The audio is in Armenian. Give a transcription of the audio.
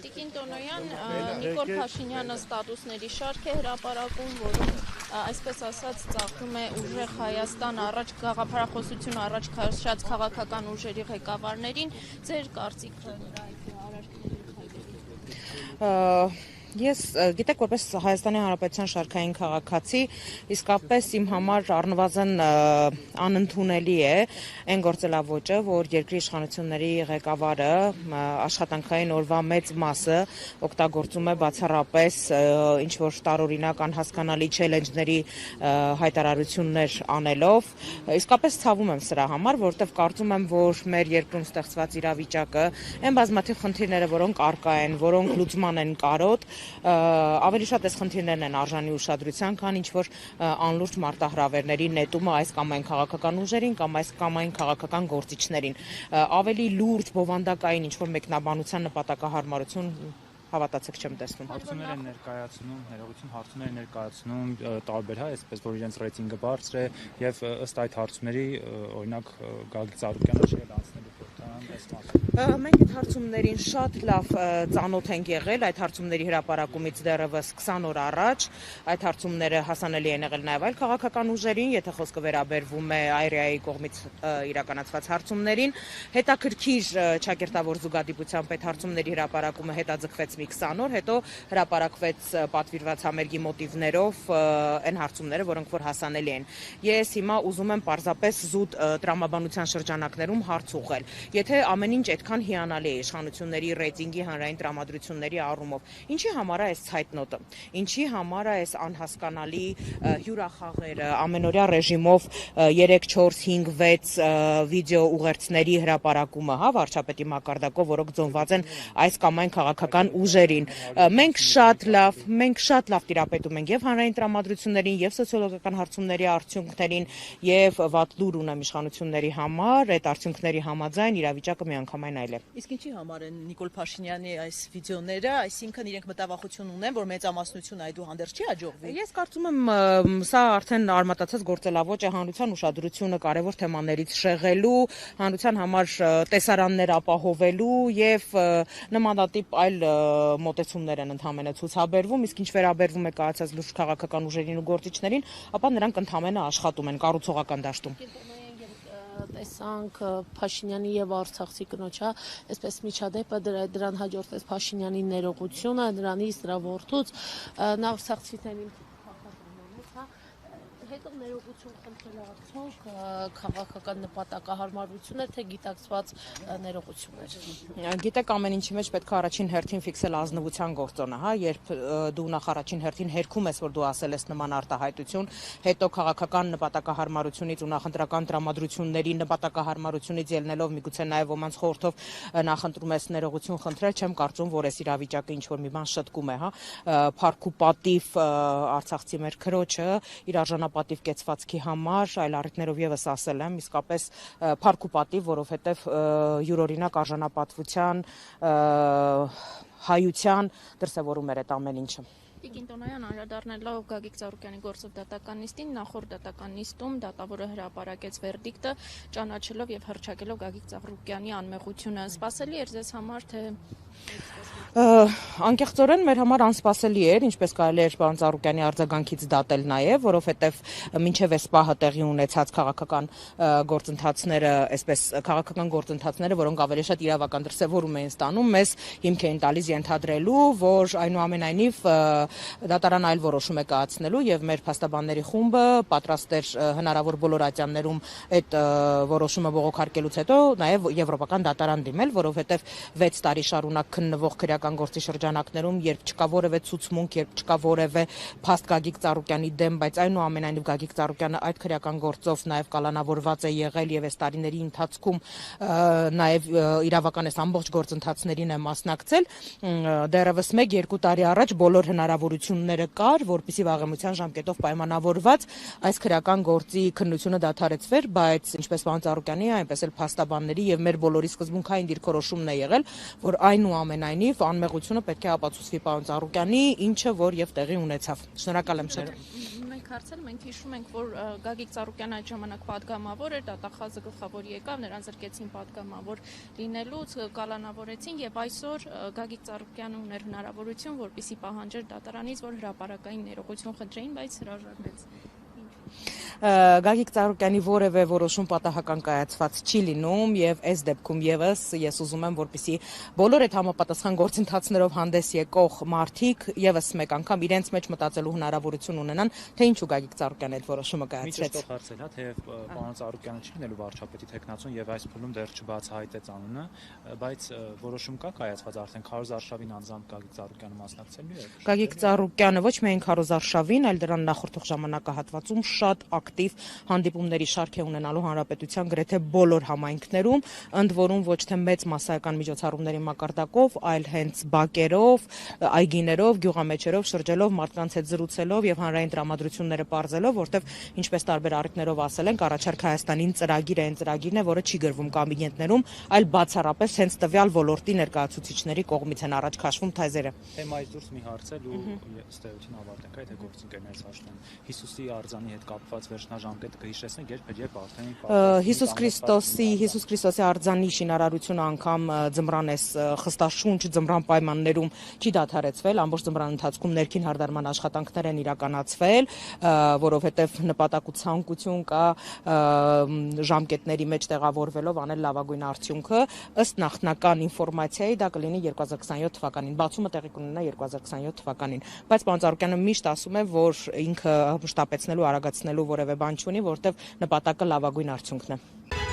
Տիկին Տոնոյան, Նիկոլ Փաշինյանը ստատուսների շարք է հրապարակում, որում այսպես ասած ծաղկում է ուժեղ Հայաստան առաջ գաղափարախոսություն առաջ քաշած քաղաքական ուժերի ղեկավարներին, ձեր կարծիքը նրա այդ արարքների քայլերի։ Ես գիտեք, որպես Հայաստանի Հանրապետության շարքային քաղաքացի, իսկապես իմ համար առնվազն անընդունելի է այն գործելավոճը, որ երկրի իշխանությունների ղեկավարը աշխատանքային օրվա մեծ մասը օգտագործում է բացառապես ինչ-որ տարօրինակ անհասկանալի չելենջների հայտարարություններ անելով։ Իսկապես ցավում եմ սրա համար, որովհետև կարծում եմ, որ մեր երկրում ստեղծված իրավիճակը այն բազմաթիվ խնդիրները, որոնք առկա են, որոնք լուծման են կարոտ, ավելի շատ այս խնդիրներն են արժանի ուշադրության, քան ինչ-որ անլուրջ մարտահրավերների նետումը այս կամ այն քաղաքական ուժերին կամ այս կամ այն քաղաքական գործիչներին։ Ավելի լուրջ բովանդակային ինչ-որ մեկնաբանության նպատակահարմարություն հավատացեք չեմ տեսնում։ Հարցումներ են ներկայացնում, ներողություն, հարցումներ են ներկայացնում տարբեր, այսպես որ իրենց ռեյտինգը բարձր է եւ ըստ այդ հարցումների օրինակ Գագիկ Ծառուկյանը չի անցնելու Մենք այդ հարցումներին շատ լավ ծանոթ ենք եղել, այդ հարցումների հրապարակումից դեռևս 20 օր առաջ, այդ հարցումները հասանելի են եղել նաև այլ քաղաքական ուժերին, եթե խոսքը վերաբերվում է Այրիայի կողմից իրականացված հարցումներին, հետաքրքիր ճակերտավոր զուգադիպությամբ այդ հարցումների հրապարակումը հետաձգվեց մի 20 օր, հետո հրապարակվեց պատվիրված համերգի մոտիվներով այն հարցումները, որոնք որ հասանելի են։ Ես հիմա ուզում եմ պարզապես զուտ տրամաբանության շրջանակներում հարց ուղղել։ Եթե ամեն ինչ այդքան հիանալի է իշխանությունների ռեյտինգի հանրային տրամադրությունների առումով, ինչի համար է այս ցայտնոտը, ինչի համար է այս անհասկանալի հյուրախաղերը, ամենօրյա ռեժիմով 3, 4, 5, 6 վիդեո ուղերձների հրապարակումը, վարչապետի մակարդակով, որոնք ձոնված են այս կամ այն քաղաքական ուժերին։ Մենք շատ լավ տիրապետում ենք եւ հանրային տրամադրություններին, եւ սոցիոլոգիական հարցումների արդյունքներին, եւ վատ լուր ունեմ իշխանությունների համար, այդ արդյունքների համաձայն իրավիճակը միանգամայն այլ է։ Իսկ ինչի համար են Նիկոլ Փաշինյանի այս վիդեոները, այսինքն իրենք մտավախություն ունեն, որ մեծամասնությունը այդուհանդերձ չի հաջողվի։ Ես կարծում եմ սա արդեն արմատացած գործելավոճ է հանրության ուշադրությունը կարևոր թեմաներից շեղելու, հանրության համար տեսարաններ ապահովելու եւ նմանատիպ այլ մոտեցումներ են ընդհանրապես ցուցաբերվում, իսկ ինչ վերաբերվում է կայացած լուրջ քաղաքական ուժերին ու գործիչներին, ապա նրանք ընդհանրապես աշխատում են կառուցողական դաշտում։ Տեսանք Փաշինյանի եւ Արցախցի կնոջ, այսպես միջադեպը դրան հաջորդեց Փաշինյանի ներողությունը, դրանից դրա որդուց նա Արցախցիներին հետո ներողություն խնդրել արդյոք քաղաքական նպատակահարմարություն է, թե գիտակցված ներողություն էր։ Գիտեք, ամեն ինչի մեջ պետք է առաջին հերթին ֆիքսել ազնվության գործոնը, երբ դու նախ առաջին հերթին հերքում ես, որ դու ասել ես նման արտահայտություն, հետո քաղաքական նպատակահարմարությունից ու նախընտրական տրամադրությունների նպատակահարմարությունից ելնելով միգուցե նաև ոմանց խորհրդով նախընտրում ես ներողություն խնդրել, չեմ կարծում, որ այս իրավիճակը ինչ որ մի բան շտկում է, փառք ու պատիվ արցախցի մեր քրոջը իր արժանապատիվ կեցվածքի համար, այլ առիթներով եւս ասել եմ, իսկապես փառք ու պատիվ, որովհետեւ յուրօրինակ արժանապատվության հայության դրսևորում էր այդ ամեն ինչը։ Տիկին Տոնոյան, անդրադառնալով Գագիկ Ծառուկյանի գործով դատական նիստին, նախորդ դատական նիստում դատավորը հրապարակեց վերդիկտը, ճանաչելով եւ հռչակելով Գագիկ Ծառուկյանի անմեղությունը։ Սպասելի էր ձեզ համար, թե անկեղծորեն մեր համար անսպասելի էր, ինչպես կարելի էր պարոն Ծառուկյանի արձագանքից դատել նաև, որովհետև մինչև այս պահը տեղի ունեցած քաղաքական գործընթացները, այսպես քաղաքական գործընթացները, որոնք ավելի շատ իրավական դրսևորում էին ստանում, մեզ հիմք էին տալիս ենթադրելու, որ այնուամենայնիվ դատարան այլ որոշում է կայացնելու եւ մեր փաստաբանների խումբը պատրաստ էր հնարավոր բոլոր ատյաններում այդ որոշումը բողոքարկելուց հետո նաև եվրոպական դատարան դիմել, որովհետև 6 տարի շարունակ քննվող քրեական գործի շրջանակներում, երբ չկա որևէ ցուցմունք, երբ չկա որևէ փաստ Գագիկ Ծառուկյանի դեմ, բայց այնուամենայնիվ Գագիկ Ծառուկյանը այդ քրեական գործով նաև կալանավորված է եղել եւ այս տարիների ընթացքում նաև իրավական այս ամբողջ գործընթացներին է մասնակցել, դեռևս 1-2 տարի առաջ բոլոր հնարավորությունները կար, որպեսզի վաղեմության ժամկետով պայմանավորված այս քրեական գործի քննությունը դադարեցվեր, բայց ինչպես պարոն Ծառուկյանի, այնպես էլ փաստաբանների եւ մեր բոլորի սկզբունքային դիրքորոշումն է եղել, որ այնուամենայնիվ անմեղությունը պետք է ապացուցվի պարոն Ծառուկյանի, ինչը որ եւ տեղի ունեցավ։ Շնորհակալ եմ շատ։ եք հարցել, մենք հիշում ենք, որ Գագիկ Ծառուկյանը այդ ժամանակ պատգամավոր էր, դատախազը գլխավոր եկավ, նրան զրկեցին պատգամավոր լինելուց, կալանավորեցին եւ այսօր Գագիկ Ծառուկյանը ուներ հնարավորություն, որպեսզի պահանջեր դատարանից, որ հրապարակային ներողություն խնդրեին, բայց հրաժարվեց։ Գագիկ Ծառուկյանի որևէ որոշում պատահական կայացված չի լինում եւ այս դեպքում եւս ես ուզում եմ որպեսզի բոլոր այդ համապատասխան գործընթացներով հանդես եկող մարդիկ եւս մեկ անգամ իրենց մեջ մտածելու հնարավորություն ունենան, թե ինչու Գագիկ Ծառուկյանը այդ որոշումը կայացրեց։ Միջոց հարցել, հա, թեև պարոն Ծառուկյանը չի լինելու վարչապետի թեկնածուն եւ այս փուլում դեռ չբացահայտեց անունը, բայց որոշում կա կայացված արդեն Քարոզ Արշավին անձամբ Գագիկ Ծառուկյանը մասնակցելու է։ Գագիկ Ծառուկյանը ոչ միայն Քարոզ Արշավին, այլ դրան նախորդող ժամանակահատվածում շատ ակտիվ հանդիպումների շարք է ունենալու հանրապետության գրեթե բոլոր համայնքներում, ընդ որում ոչ թե մեծ մասսայական միջոցառումների մակարդակով, այլ հենց բակերով, այգիներով, գյուղամեջերով շրջելով, մարդկանց հետ զրուցելով եւ հանրային տրամադրությունները պարզելով, որտեղ ինչպես տարբեր առիթներով ասել ենք, առաջարկ Հայաստանին ծրագիր է, այն ծրագիրն է, որը չի գրվում կաբինետներում, այլ բացառապես հենց տվյալ ոլորտի ներկայացուցիչների կողմից են առաջ քաշվում թեզերը։ Թեմայից դուրս մի հարցել ու ըստ էության ավարտենք այդ գործընկերներից հաշտվում։ Հիսուսի արձանի հետ կապված վերջնաժամկետը կհիշեցնենք, երբ արդեն Հիսուս Քրիստոսի արձանի շինարարությունը անգամ ձմռան էս խստաշունչ ձմռան պայմաններում չի դադարեցվել, ամբողջ ձմռան ընթացքում ներքին հարդարման աշխատանքներ են իրականացվել, որովհետև նպատակ ու ցանկություն կա ժամկետների մեջ տեղավորվելով անել լավագույն արդյունքը, ըստ նախնական ինֆորմացիայի դա կլինի 2027 թվականին, բացումը տեղի կունենա 2027 թվականին, բայց պարոն Ծառուկյանը միշտ ասում է, որ ինքը շտապեցնելու, արագացնելու որևէ բան չունի, որտեղ նպատակը լավագույն արդյունքն է։